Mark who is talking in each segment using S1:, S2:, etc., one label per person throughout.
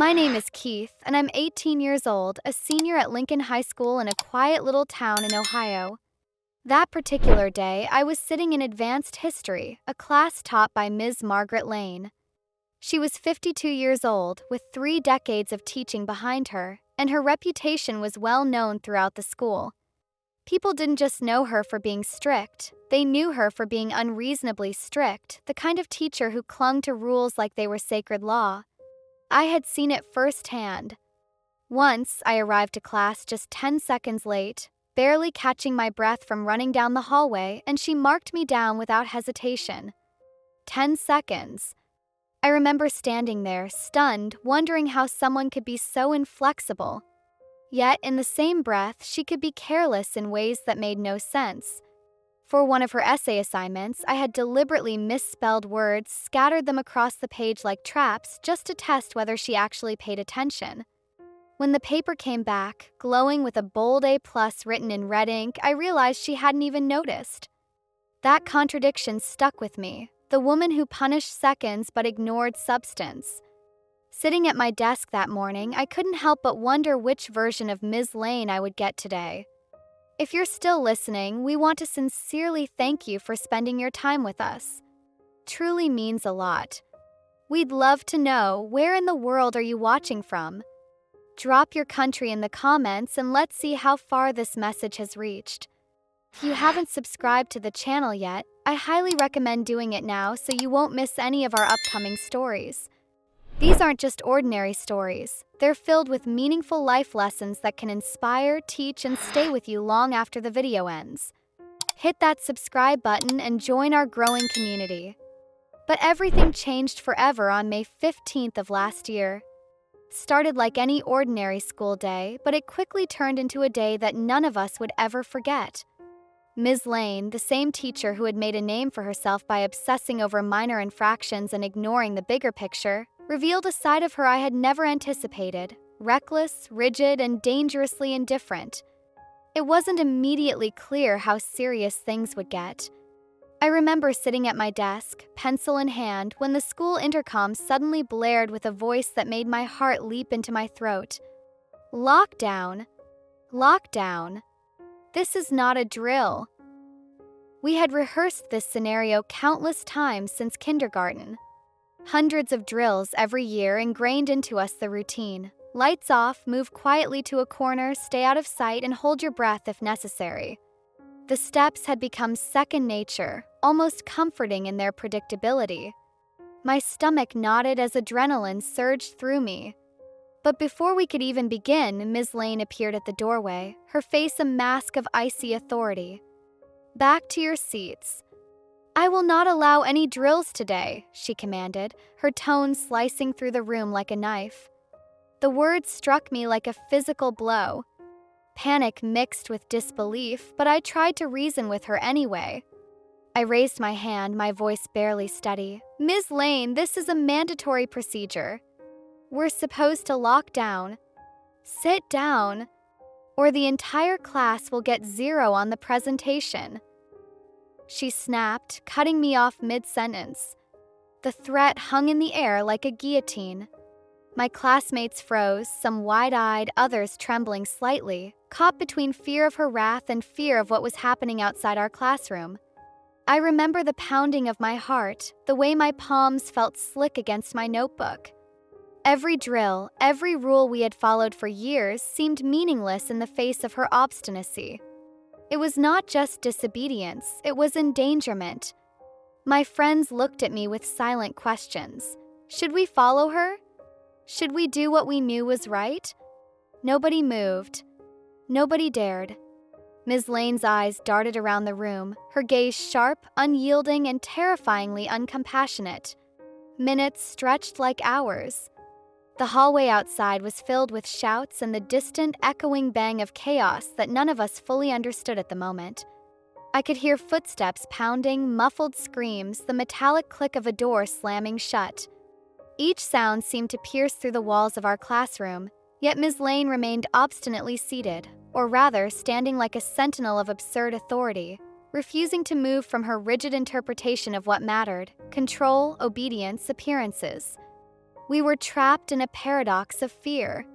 S1: My name is Keith, and I'm 18 years old, a senior at Lincoln High School in a quiet little town in Ohio. That particular day, I was sitting in Advanced History, a class taught by Ms. Margaret Lane. She was 52 years old, with 3 decades of teaching behind her, and her reputation was well known throughout the school. People didn't just know her for being strict, they knew her for being unreasonably strict, the kind of teacher who clung to rules like they were sacred law. I had seen it firsthand. Once, I arrived to class just 10 seconds late, barely catching my breath from running down the hallway, and she marked me down without hesitation. 10 seconds. I remember standing there, stunned, wondering how someone could be so inflexible. Yet, in the same breath, she could be careless in ways that made no sense. For one of her essay assignments, I had deliberately misspelled words, scattered them across the page like traps, just to test whether she actually paid attention. When the paper came back, glowing with a bold A+ written in red ink, I realized she hadn't even noticed. That contradiction stuck with me, the woman who punished seconds but ignored substance. Sitting at my desk that morning, I couldn't help but wonder which version of Ms. Lane I would get today. If you're still listening, we want to sincerely thank you for spending your time with us. Truly means a lot. We'd love to know, where in the world are you watching from? Drop your country in the comments and let's see how far this message has reached. If you haven't subscribed to the channel yet, I highly recommend doing it now so you won't miss any of our upcoming stories. These aren't just ordinary stories. They're filled with meaningful life lessons that can inspire, teach, and stay with you long after the video ends. Hit that subscribe button and join our growing community. But everything changed forever on May 15th of last year. It started like any ordinary school day, but it quickly turned into a day that none of us would ever forget. Ms. Lane, the same teacher who had made a name for herself by obsessing over minor infractions and ignoring the bigger picture, revealed a side of her I had never anticipated: reckless, rigid, and dangerously indifferent. It wasn't immediately clear how serious things would get. I remember sitting at my desk, pencil in hand, when the school intercom suddenly blared with a voice that made my heart leap into my throat. Lockdown. Lockdown. This is not a drill. We had rehearsed this scenario countless times since kindergarten. Hundreds of drills every year ingrained into us the routine. Lights off, move quietly to a corner, stay out of sight, and hold your breath if necessary. The steps had become second nature, almost comforting in their predictability. My stomach knotted as adrenaline surged through me. But before we could even begin, Ms. Lane appeared at the doorway, her face a mask of icy authority. Back to your seats. I will not allow any drills today, she commanded, her tone slicing through the room like a knife. The words struck me like a physical blow. Panic mixed with disbelief, but I tried to reason with her anyway. I raised my hand, my voice barely steady. Ms. Lane, this is a mandatory procedure. We're supposed to lock down. Sit down, or the entire class will get 0 on the presentation. She snapped, cutting me off mid-sentence. The threat hung in the air like a guillotine. My classmates froze, some wide-eyed, others trembling slightly, caught between fear of her wrath and fear of what was happening outside our classroom. I remember the pounding of my heart, the way my palms felt slick against my notebook. Every drill, every rule we had followed for years seemed meaningless in the face of her obstinacy. It was not just disobedience, it was endangerment. My friends looked at me with silent questions. Should we follow her? Should we do what we knew was right? Nobody moved. Nobody dared. Ms. Lane's eyes darted around the room, her gaze sharp, unyielding, and terrifyingly uncompassionate. Minutes stretched like hours. The hallway outside was filled with shouts and the distant, echoing bang of chaos that none of us fully understood at the moment. I could hear footsteps pounding, muffled screams, the metallic click of a door slamming shut. Each sound seemed to pierce through the walls of our classroom, yet Ms. Lane remained obstinately seated, or rather, standing like a sentinel of absurd authority, refusing to move from her rigid interpretation of what mattered: control, obedience, appearances. We were trapped in a paradox of fear.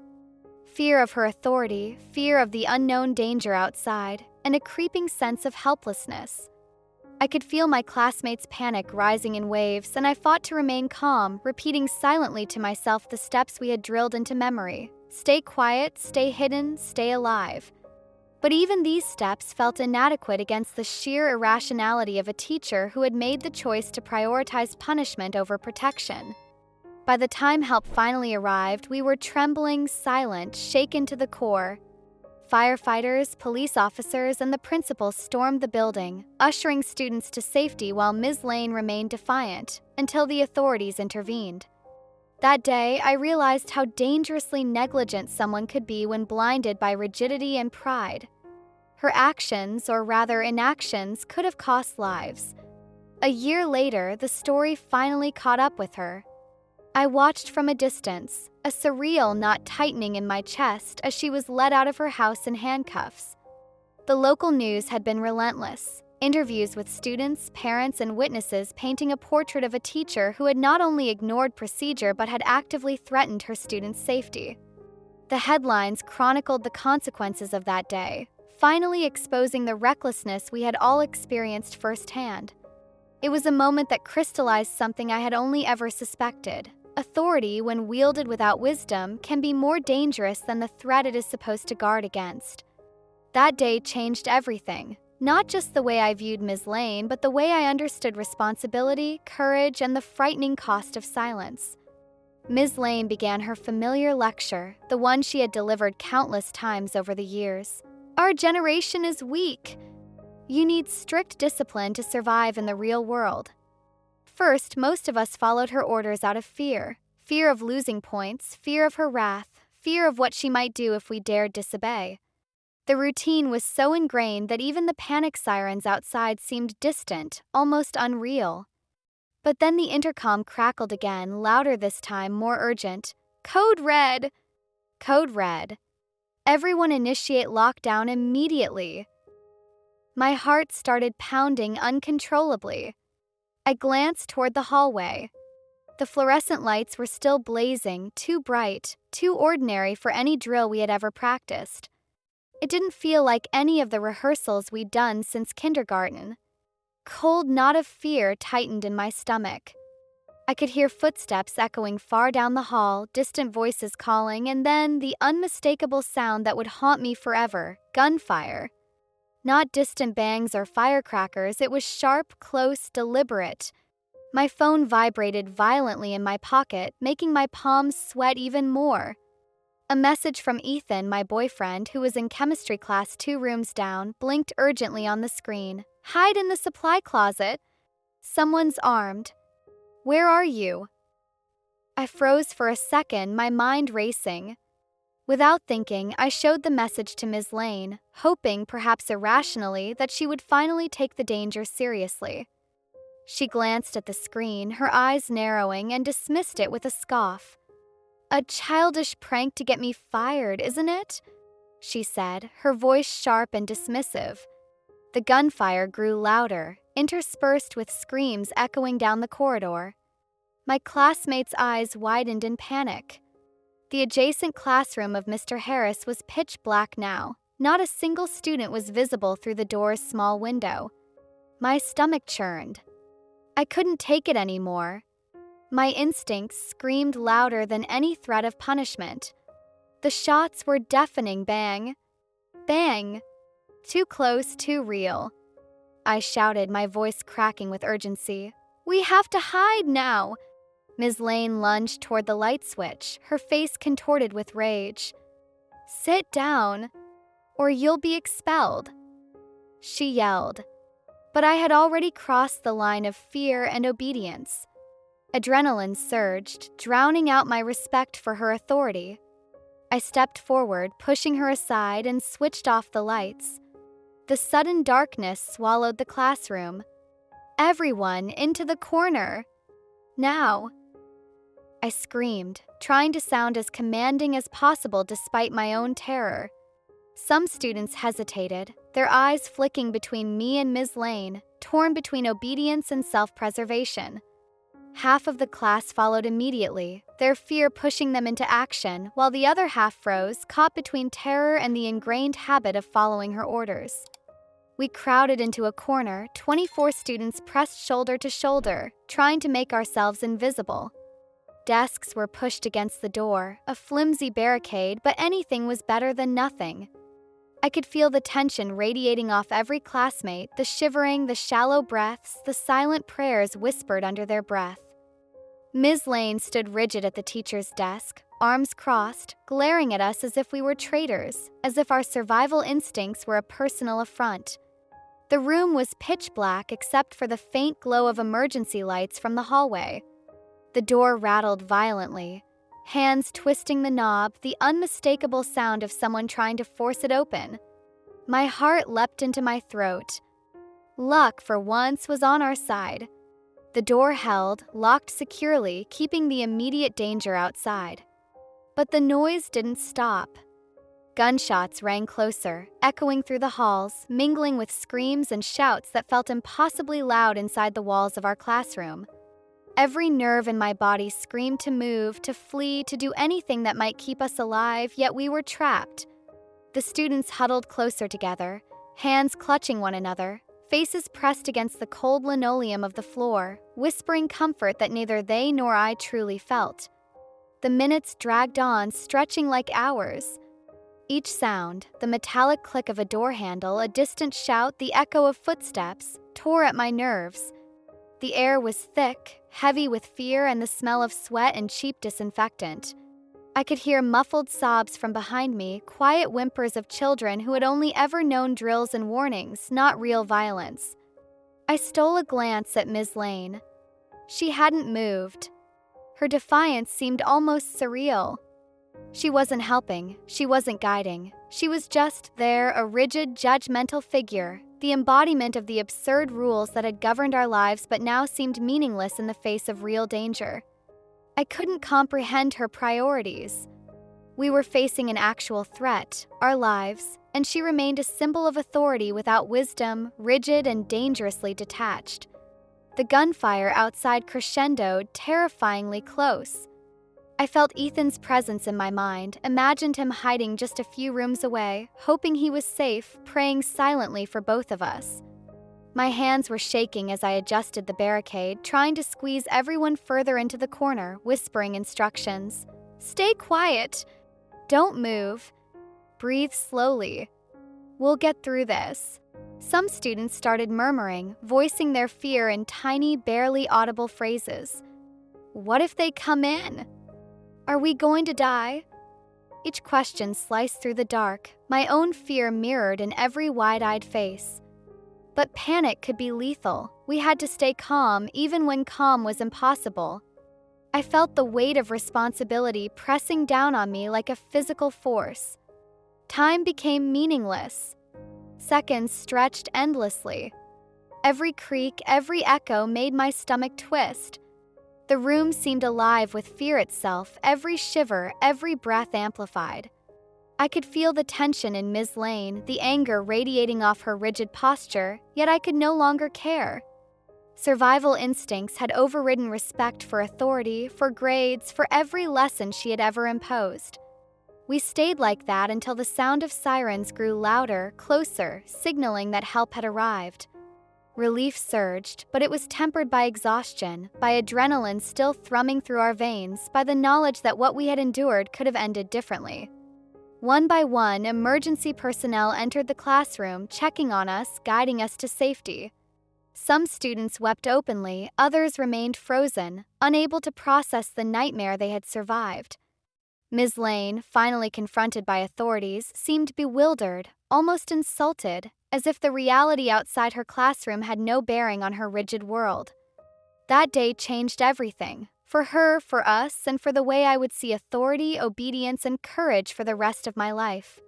S1: Fear of her authority, fear of the unknown danger outside, and a creeping sense of helplessness. I could feel my classmates' panic rising in waves, and I fought to remain calm, repeating silently to myself the steps we had drilled into memory. Stay quiet, stay hidden, stay alive. But even these steps felt inadequate against the sheer irrationality of a teacher who had made the choice to prioritize punishment over protection. By the time help finally arrived, we were trembling, silent, shaken to the core. Firefighters, police officers, and the principal stormed the building, ushering students to safety while Ms. Lane remained defiant, until the authorities intervened. That day, I realized how dangerously negligent someone could be when blinded by rigidity and pride. Her actions, or rather inactions, could have cost lives. A year later, the story finally caught up with her. I watched from a distance, a surreal knot tightening in my chest as she was led out of her house in handcuffs. The local news had been relentless. Interviews with students, parents, and witnesses painting a portrait of a teacher who had not only ignored procedure but had actively threatened her students' safety. The headlines chronicled the consequences of that day, finally exposing the recklessness we had all experienced firsthand. It was a moment that crystallized something I had only ever suspected. Authority, when wielded without wisdom, can be more dangerous than the threat it is supposed to guard against. That day changed everything, not just the way I viewed Ms. Lane, but the way I understood responsibility, courage, and the frightening cost of silence. Ms. Lane began her familiar lecture, the one she had delivered countless times over the years. Our generation is weak. You need strict discipline to survive in the real world. First, most of us followed her orders out of fear. Fear of losing points, fear of her wrath, fear of what she might do if we dared disobey. The routine was so ingrained that even the panic sirens outside seemed distant, almost unreal. But then the intercom crackled again, louder this time, more urgent. Code Red! Code Red. Everyone initiate lockdown immediately. My heart started pounding uncontrollably. I glanced toward the hallway. The fluorescent lights were still blazing, too bright, too ordinary for any drill we had ever practiced. It didn't feel like any of the rehearsals we'd done since kindergarten. Cold knot of fear tightened in my stomach. I could hear footsteps echoing far down the hall, distant voices calling, and then the unmistakable sound that would haunt me forever, gunfire. Not distant bangs or firecrackers, it was sharp, close, deliberate. My phone vibrated violently in my pocket, making my palms sweat even more. A message from Ethan, my boyfriend, who was in chemistry class 2 rooms down, blinked urgently on the screen. Hide in the supply closet. Someone's armed. Where are you? I froze for a second, my mind racing. Without thinking, I showed the message to Ms. Lane, hoping, perhaps irrationally, that she would finally take the danger seriously. She glanced at the screen, her eyes narrowing, and dismissed it with a scoff. A childish prank to get me fired, isn't it? She said, her voice sharp and dismissive. The gunfire grew louder, interspersed with screams echoing down the corridor. My classmates' eyes widened in panic. The adjacent classroom of Mr. Harris was pitch black now. Not a single student was visible through the door's small window. My stomach churned. I couldn't take it anymore. My instincts screamed louder than any threat of punishment. The shots were deafening. Bang! Bang! Too close, too real. I shouted, my voice cracking with urgency. We have to hide now! Ms. Lane lunged toward the light switch, her face contorted with rage. Sit down, or you'll be expelled, she yelled. But I had already crossed the line of fear and obedience. Adrenaline surged, drowning out my respect for her authority. I stepped forward, pushing her aside, and switched off the lights. The sudden darkness swallowed the classroom. Everyone into the corner. Now! I screamed, trying to sound as commanding as possible despite my own terror. Some students hesitated, their eyes flicking between me and Ms. Lane, torn between obedience and self-preservation. Half of the class followed immediately, their fear pushing them into action, while the other half froze, caught between terror and the ingrained habit of following her orders. We crowded into a corner, 24 students pressed shoulder to shoulder, trying to make ourselves invisible. Desks were pushed against the door, a flimsy barricade, but anything was better than nothing. I could feel the tension radiating off every classmate, the shivering, the shallow breaths, the silent prayers whispered under their breath. Ms. Lane stood rigid at the teacher's desk, arms crossed, glaring at us as if we were traitors, as if our survival instincts were a personal affront. The room was pitch black except for the faint glow of emergency lights from the hallway. The door rattled violently, hands twisting the knob, the unmistakable sound of someone trying to force it open. My heart leapt into my throat. Luck, for once, was on our side. The door held, locked securely, keeping the immediate danger outside. But the noise didn't stop. Gunshots rang closer, echoing through the halls, mingling with screams and shouts that felt impossibly loud inside the walls of our classroom. Every nerve in my body screamed to move, to flee, to do anything that might keep us alive, yet we were trapped. The students huddled closer together, hands clutching one another, faces pressed against the cold linoleum of the floor, whispering comfort that neither they nor I truly felt. The minutes dragged on, stretching like hours. Each sound, the metallic click of a door handle, a distant shout, the echo of footsteps, tore at my nerves. The air was thick, heavy with fear and the smell of sweat and cheap disinfectant. I could hear muffled sobs from behind me, quiet whimpers of children who had only ever known drills and warnings, not real violence. I stole a glance at Ms. Lane. She hadn't moved. Her defiance seemed almost surreal. She wasn't helping, she wasn't guiding. She was just there, a rigid, judgmental figure, the embodiment of the absurd rules that had governed our lives but now seemed meaningless in the face of real danger. I couldn't comprehend her priorities. We were facing an actual threat, our lives, and she remained a symbol of authority without wisdom, rigid and dangerously detached. The gunfire outside crescendoed, terrifyingly close. I felt Ethan's presence in my mind, imagined him hiding just a few rooms away, hoping he was safe, praying silently for both of us. My hands were shaking as I adjusted the barricade, trying to squeeze everyone further into the corner, whispering instructions. Stay quiet. Don't move. Breathe slowly. We'll get through this. Some students started murmuring, voicing their fear in tiny, barely audible phrases. What if they come in? Are we going to die? Each question sliced through the dark, my own fear mirrored in every wide-eyed face. But panic could be lethal. We had to stay calm, even when calm was impossible. I felt the weight of responsibility pressing down on me like a physical force. Time became meaningless. Seconds stretched endlessly. Every creak, every echo made my stomach twist. The room seemed alive with fear itself, every shiver, every breath amplified. I could feel the tension in Ms. Lane, the anger radiating off her rigid posture, yet I could no longer care. Survival instincts had overridden respect for authority, for grades, for every lesson she had ever imposed. We stayed like that until the sound of sirens grew louder, closer, signaling that help had arrived. Relief surged, but it was tempered by exhaustion, by adrenaline still thrumming through our veins, by the knowledge that what we had endured could have ended differently. One by one, emergency personnel entered the classroom, checking on us, guiding us to safety. Some students wept openly, others remained frozen, unable to process the nightmare they had survived. Ms. Lane, finally confronted by authorities, seemed bewildered, almost insulted, as if the reality outside her classroom had no bearing on her rigid world. That day changed everything, for her, for us, and for the way I would see authority, obedience, and courage for the rest of my life.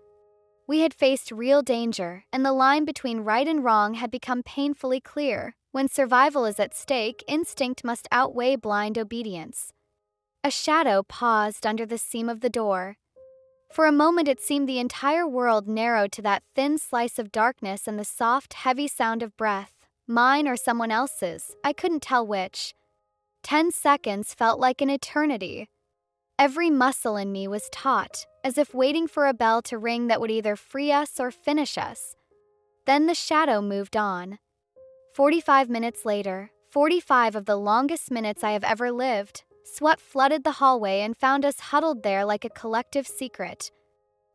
S1: We had faced real danger, and the line between right and wrong had become painfully clear. When survival is at stake, instinct must outweigh blind obedience. A shadow paused under the seam of the door. For a moment it seemed the entire world narrowed to that thin slice of darkness and the soft, heavy sound of breath, mine or someone else's, I couldn't tell which. 10 seconds felt like an eternity. Every muscle in me was taut, as if waiting for a bell to ring that would either free us or finish us. Then the shadow moved on. 45 minutes later, 45 of the longest minutes I have ever lived, sweat flooded the hallway and found us huddled there like a collective secret.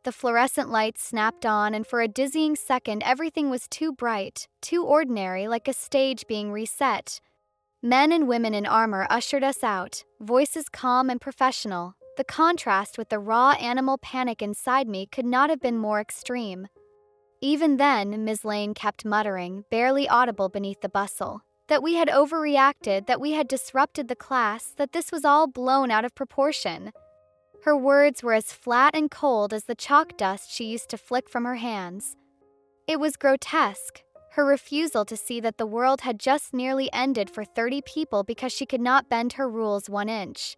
S1: The fluorescent lights snapped on, and for a dizzying second everything was too bright, too ordinary, like a stage being reset. Men and women in armor ushered us out, voices calm and professional. The contrast with the raw animal panic inside me could not have been more extreme. Even then, Ms. Lane kept muttering, barely audible beneath the bustle, that we had overreacted, that we had disrupted the class, that this was all blown out of proportion. Her words were as flat and cold as the chalk dust she used to flick from her hands. It was grotesque, her refusal to see that the world had just nearly ended for 30 people because she could not bend her rules 1 inch.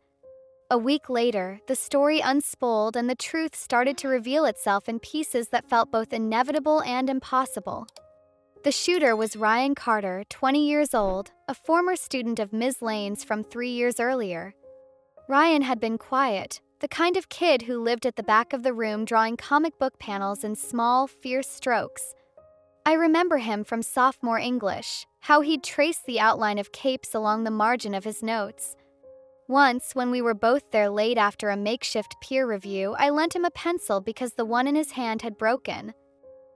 S1: A week later, the story unspooled and the truth started to reveal itself in pieces that felt both inevitable and impossible. The shooter was Ryan Carter, 20 years old, a former student of Ms. Lane's from 3 years earlier. Ryan had been quiet, the kind of kid who lived at the back of the room drawing comic book panels in small, fierce strokes. I remember him from sophomore English, how he'd trace the outline of capes along the margin of his notes. Once, when we were both there late after a makeshift peer review, I lent him a pencil because the one in his hand had broken.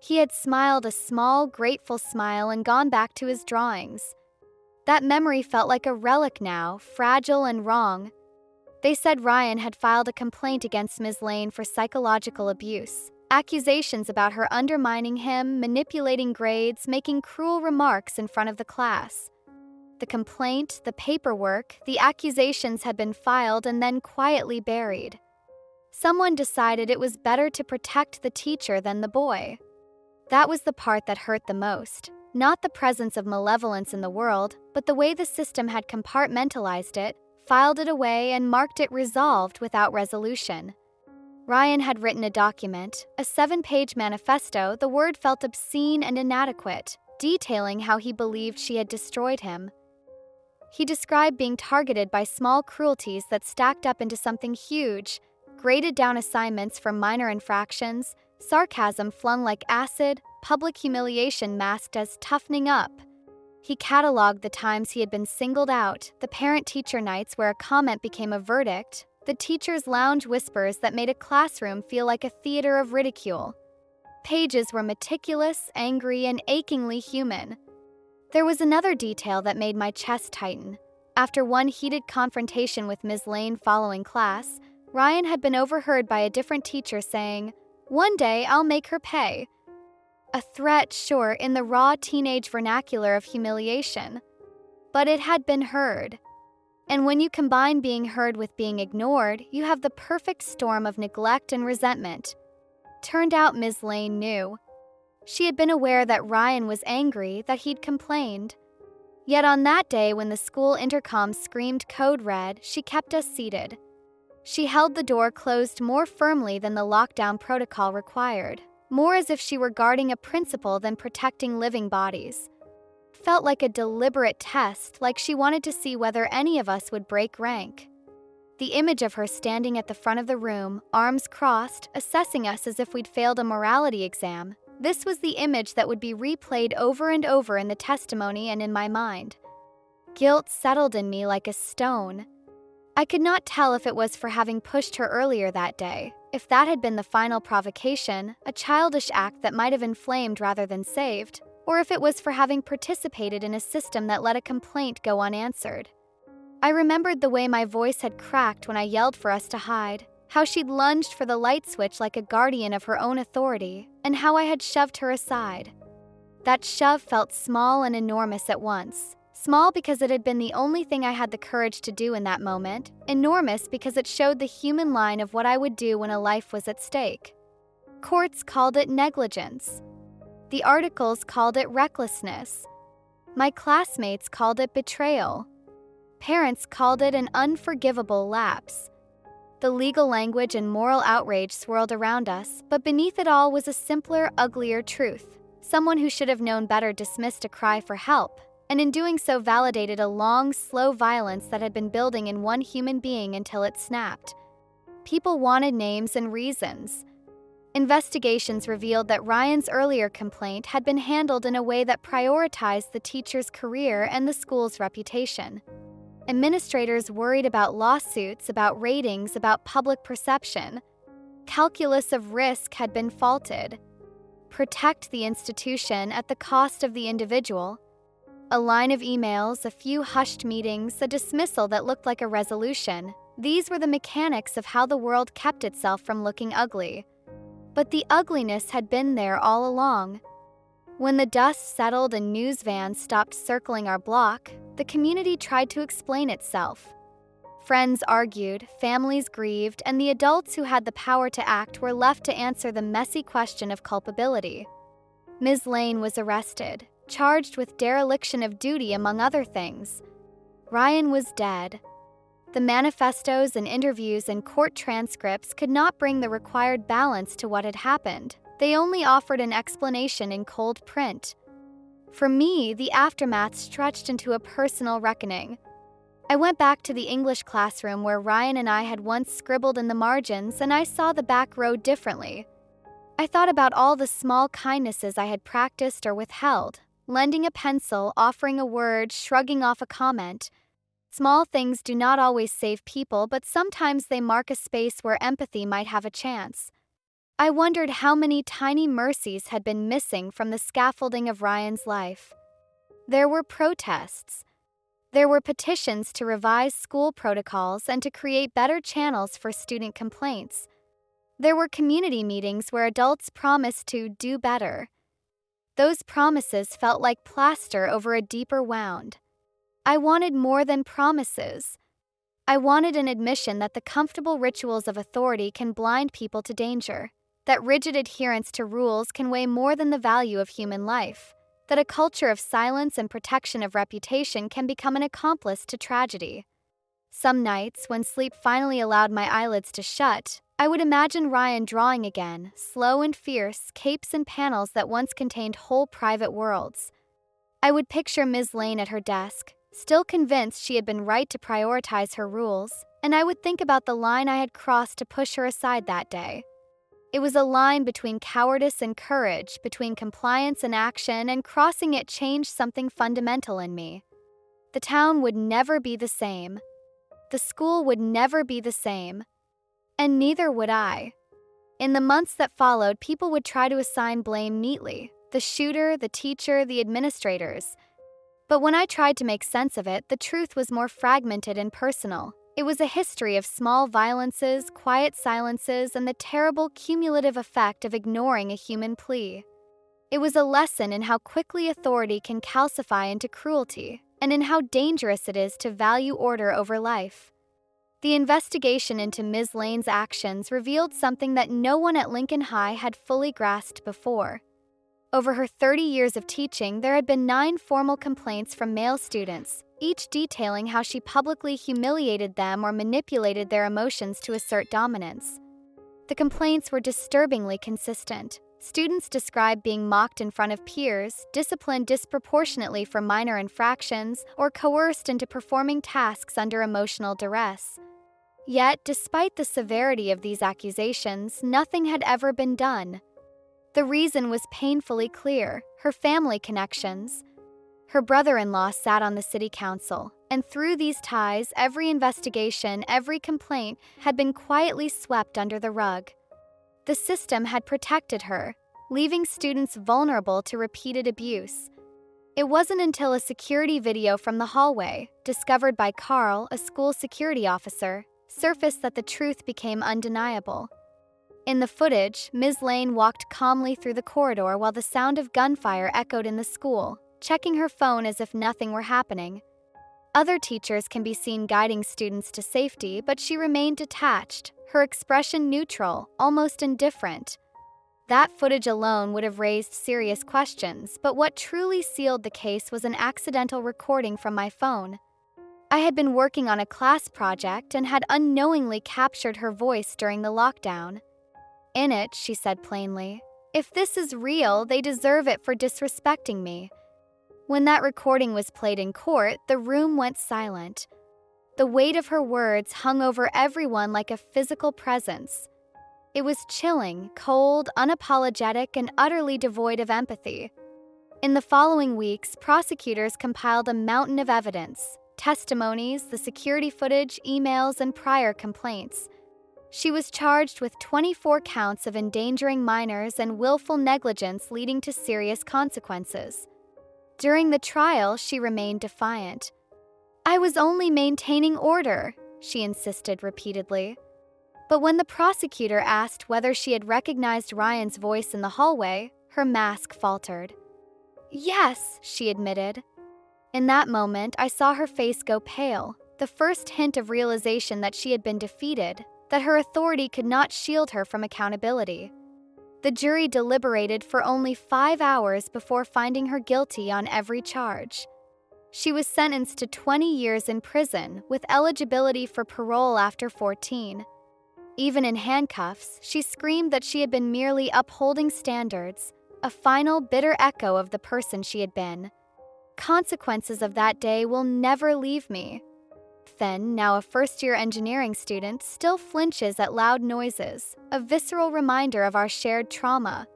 S1: He had smiled a small, grateful smile and gone back to his drawings. That memory felt like a relic now, fragile and wrong. They said Ryan had filed a complaint against Ms. Lane for psychological abuse, accusations about her undermining him, manipulating grades, making cruel remarks in front of the class. The complaint, the paperwork, the accusations had been filed and then quietly buried. Someone decided it was better to protect the teacher than the boy. That was the part that hurt the most. Not the presence of malevolence in the world, but the way the system had compartmentalized it, filed it away, and marked it resolved without resolution. Ryan had written a document, a 7-page manifesto. The word felt obscene and inadequate, detailing how he believed she had destroyed him. He described being targeted by small cruelties that stacked up into something huge, graded down assignments for minor infractions, sarcasm flung like acid, public humiliation masked as toughening up. He cataloged the times he had been singled out, the parent-teacher nights where a comment became a verdict, the teacher's lounge whispers that made a classroom feel like a theater of ridicule. Pages were meticulous, angry, and achingly human. There was another detail that made my chest tighten. After one heated confrontation with Ms. Lane following class, Ryan had been overheard by a different teacher saying, "One day I'll make her pay." A threat, sure, in the raw teenage vernacular of humiliation. But it had been heard. And when you combine being heard with being ignored, you have the perfect storm of neglect and resentment. Turned out Ms. Lane knew. She had been aware that Ryan was angry, that he'd complained. Yet on that day when the school intercom screamed code red, she kept us seated. She held the door closed more firmly than the lockdown protocol required, more as if she were guarding a principle than protecting living bodies. Felt like a deliberate test, like she wanted to see whether any of us would break rank. The image of her standing at the front of the room, arms crossed, assessing us as if we'd failed a morality exam. This was the image that would be replayed over and over in the testimony and in my mind. Guilt settled in me like a stone. I could not tell if it was for having pushed her earlier that day, if that had been the final provocation, a childish act that might have inflamed rather than saved, or if it was for having participated in a system that let a complaint go unanswered. I remembered the way my voice had cracked when I yelled for us to hide, how she'd lunged for the light switch like a guardian of her own authority, and how I had shoved her aside. That shove felt small and enormous at once. Small because it had been the only thing I had the courage to do in that moment, enormous because it showed the human line of what I would do when a life was at stake. Courts called it negligence. The articles called it recklessness. My classmates called it betrayal. Parents called it an unforgivable lapse. The legal language and moral outrage swirled around us, but beneath it all was a simpler, uglier truth. Someone who should have known better dismissed a cry for help. and in doing so validated a long, slow violence that had been building in one human being until it snapped. People wanted names and reasons. Investigations revealed that Ryan's earlier complaint had been handled in a way that prioritized the teacher's career and the school's reputation. Administrators worried about lawsuits, about ratings, about public perception. Calculus of risk had been faulted. Protect the institution at the cost of the individual. A line of emails, a few hushed meetings, a dismissal that looked like a resolution. These were the mechanics of how the world kept itself from looking ugly. But the ugliness had been there all along. When the dust settled and news vans stopped circling our block, the community tried to explain itself. Friends argued, families grieved, and the adults who had the power to act were left to answer the messy question of culpability. Ms. Lane was arrested, charged with dereliction of duty among other things. Ryan was dead. The manifestos and interviews and court transcripts could not bring the required balance to what had happened. They only offered an explanation in cold print. For me, the aftermath stretched into a personal reckoning. I went back to the English classroom where Ryan and I had once scribbled in the margins, and I saw the back row differently. I thought about all the small kindnesses I had practiced or withheld, lending a pencil, offering a word, shrugging off a comment. Small things do not always save people, but sometimes they mark a space where empathy might have a chance. I wondered how many tiny mercies had been missing from the scaffolding of Ryan's life. There were protests. There were petitions to revise school protocols and to create better channels for student complaints. There were community meetings where adults promised to do better. Those promises felt like plaster over a deeper wound. I wanted more than promises. I wanted an admission that the comfortable rituals of authority can blind people to danger, that rigid adherence to rules can weigh more than the value of human life, that a culture of silence and protection of reputation can become an accomplice to tragedy. Some nights, when sleep finally allowed my eyelids to shut, I would imagine Ryan drawing again, slow and fierce, capes and panels that once contained whole private worlds. I would picture Ms. Lane at her desk, still convinced she had been right to prioritize her rules, and I would think about the line I had crossed to push her aside that day. It was a line between cowardice and courage, between compliance and action, and crossing it changed something fundamental in me. The town would never be the same. The school would never be the same. And neither would I. In the months that followed, people would try to assign blame neatly: the shooter, the teacher, the administrators. But when I tried to make sense of it, the truth was more fragmented and personal. It was a history of small violences, quiet silences, and the terrible cumulative effect of ignoring a human plea. It was a lesson in how quickly authority can calcify into cruelty, and in how dangerous it is to value order over life. The investigation into Ms. Lane's actions revealed something that no one at Lincoln High had fully grasped before. Over her 30 years of teaching, there had been 9 formal complaints from male students, each detailing how she publicly humiliated them or manipulated their emotions to assert dominance. The complaints were disturbingly consistent. Students described being mocked in front of peers, disciplined disproportionately for minor infractions, or coerced into performing tasks under emotional duress. Yet, despite the severity of these accusations, nothing had ever been done. The reason was painfully clear: her family connections. Her brother-in-law sat on the city council, and through these ties, every investigation, every complaint had been quietly swept under the rug. The system had protected her, leaving students vulnerable to repeated abuse. It wasn't until a security video from the hallway, discovered by Carl, a school security officer, surfaced that the truth became undeniable. In the footage, Ms. Lane walked calmly through the corridor while the sound of gunfire echoed in the school, checking her phone as if nothing were happening. Other teachers can be seen guiding students to safety, but she remained detached, her expression neutral, almost indifferent. That footage alone would have raised serious questions, but what truly sealed the case was an accidental recording from my phone. I had been working on a class project and had unknowingly captured her voice during the lockdown. In it, she said plainly, "If this is real, they deserve it for disrespecting me." When that recording was played in court, the room went silent. The weight of her words hung over everyone like a physical presence. It was chilling, cold, unapologetic, and utterly devoid of empathy. In the following weeks, prosecutors compiled a mountain of evidence: testimonies, the security footage, emails, and prior complaints. She was charged with 24 counts of endangering minors and willful negligence leading to serious consequences. During the trial, she remained defiant. "I was only maintaining order," she insisted repeatedly. But when the prosecutor asked whether she had recognized Ryan's voice in the hallway, her mask faltered. "Yes," she admitted. In that moment, I saw her face go pale, the first hint of realization that she had been defeated, that her authority could not shield her from accountability. The jury deliberated for only 5 hours before finding her guilty on every charge. She was sentenced to 20 years in prison, with eligibility for parole after 14. Even in handcuffs, she screamed that she had been merely upholding standards, a final bitter echo of the person she had been. "Consequences of that day will never leave me." Finn, now a first-year engineering student, still flinches at loud noises, a visceral reminder of our shared trauma.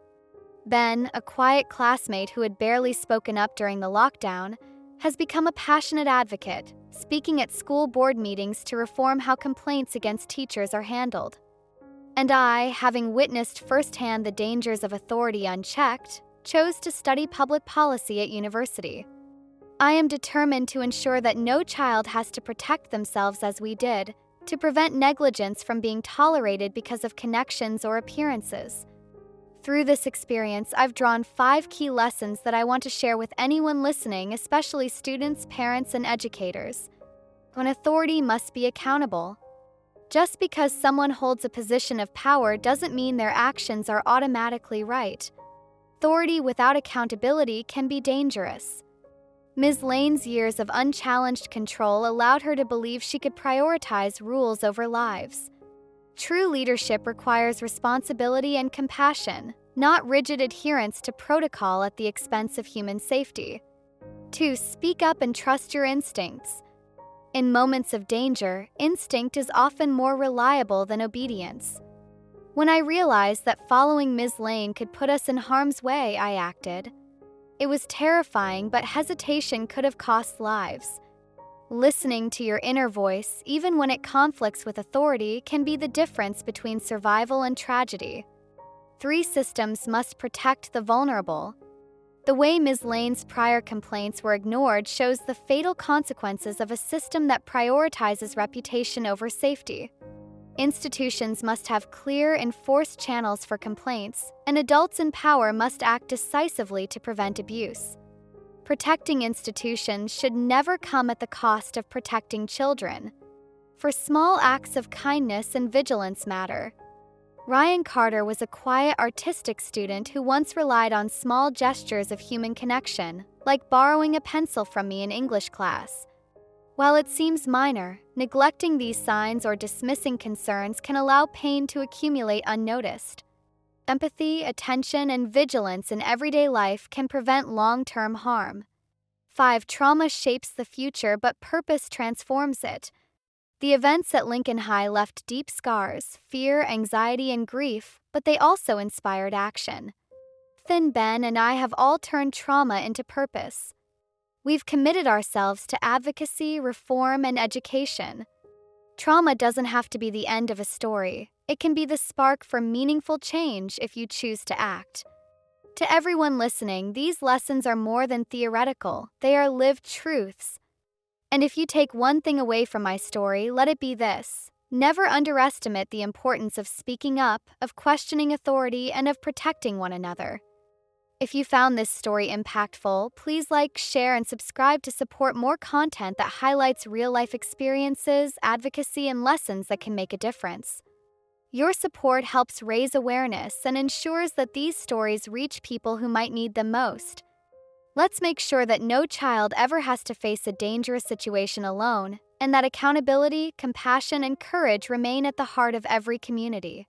S1: Ben, a quiet classmate who had barely spoken up during the lockdown, has become a passionate advocate, speaking at school board meetings to reform how complaints against teachers are handled. And I, having witnessed firsthand the dangers of authority unchecked, chose to study public policy at university. I am determined to ensure that no child has to protect themselves as we did, to prevent negligence from being tolerated because of connections or appearances. Through this experience, I've drawn 5 key lessons that I want to share with anyone listening, especially students, parents, and educators. An authority must be accountable. Just because someone holds a position of power doesn't mean their actions are automatically right. Authority without accountability can be dangerous. Ms. Lane's years of unchallenged control allowed her to believe she could prioritize rules over lives. True leadership requires responsibility and compassion, not rigid adherence to protocol at the expense of human safety. 2. Speak up and trust your instincts. In moments of danger, instinct is often more reliable than obedience. When I realized that following Ms. Lane could put us in harm's way, I acted. It was terrifying, but hesitation could have cost lives. Listening to your inner voice, even when it conflicts with authority, can be the difference between survival and tragedy. 3. Systems must protect the vulnerable. The way Ms. Lane's prior complaints were ignored shows the fatal consequences of a system that prioritizes reputation over safety. Institutions must have clear, enforced channels for complaints, and adults in power must act decisively to prevent abuse. Protecting institutions should never come at the cost of protecting children. For small acts of kindness and vigilance matter. Ryan Carter was a quiet, artistic student who once relied on small gestures of human connection, like borrowing a pencil from me in English class. While it seems minor, neglecting these signs or dismissing concerns can allow pain to accumulate unnoticed. Empathy, attention, and vigilance in everyday life can prevent long-term harm. 5. Trauma shapes the future, but purpose transforms it. The events at Lincoln High left deep scars, fear, anxiety, and grief, but they also inspired action. Finn, Ben, and I have all turned trauma into purpose. We've committed ourselves to advocacy, reform, and education. Trauma doesn't have to be the end of a story. It can be the spark for meaningful change if you choose to act. To everyone listening, these lessons are more than theoretical. They are lived truths. And if you take one thing away from my story, let it be this: never underestimate the importance of speaking up, of questioning authority, and of protecting one another. If you found this story impactful, please like, share, and subscribe to support more content that highlights real-life experiences, advocacy, and lessons that can make a difference. Your support helps raise awareness and ensures that these stories reach people who might need them most. Let's make sure that no child ever has to face a dangerous situation alone, and that accountability, compassion, and courage remain at the heart of every community.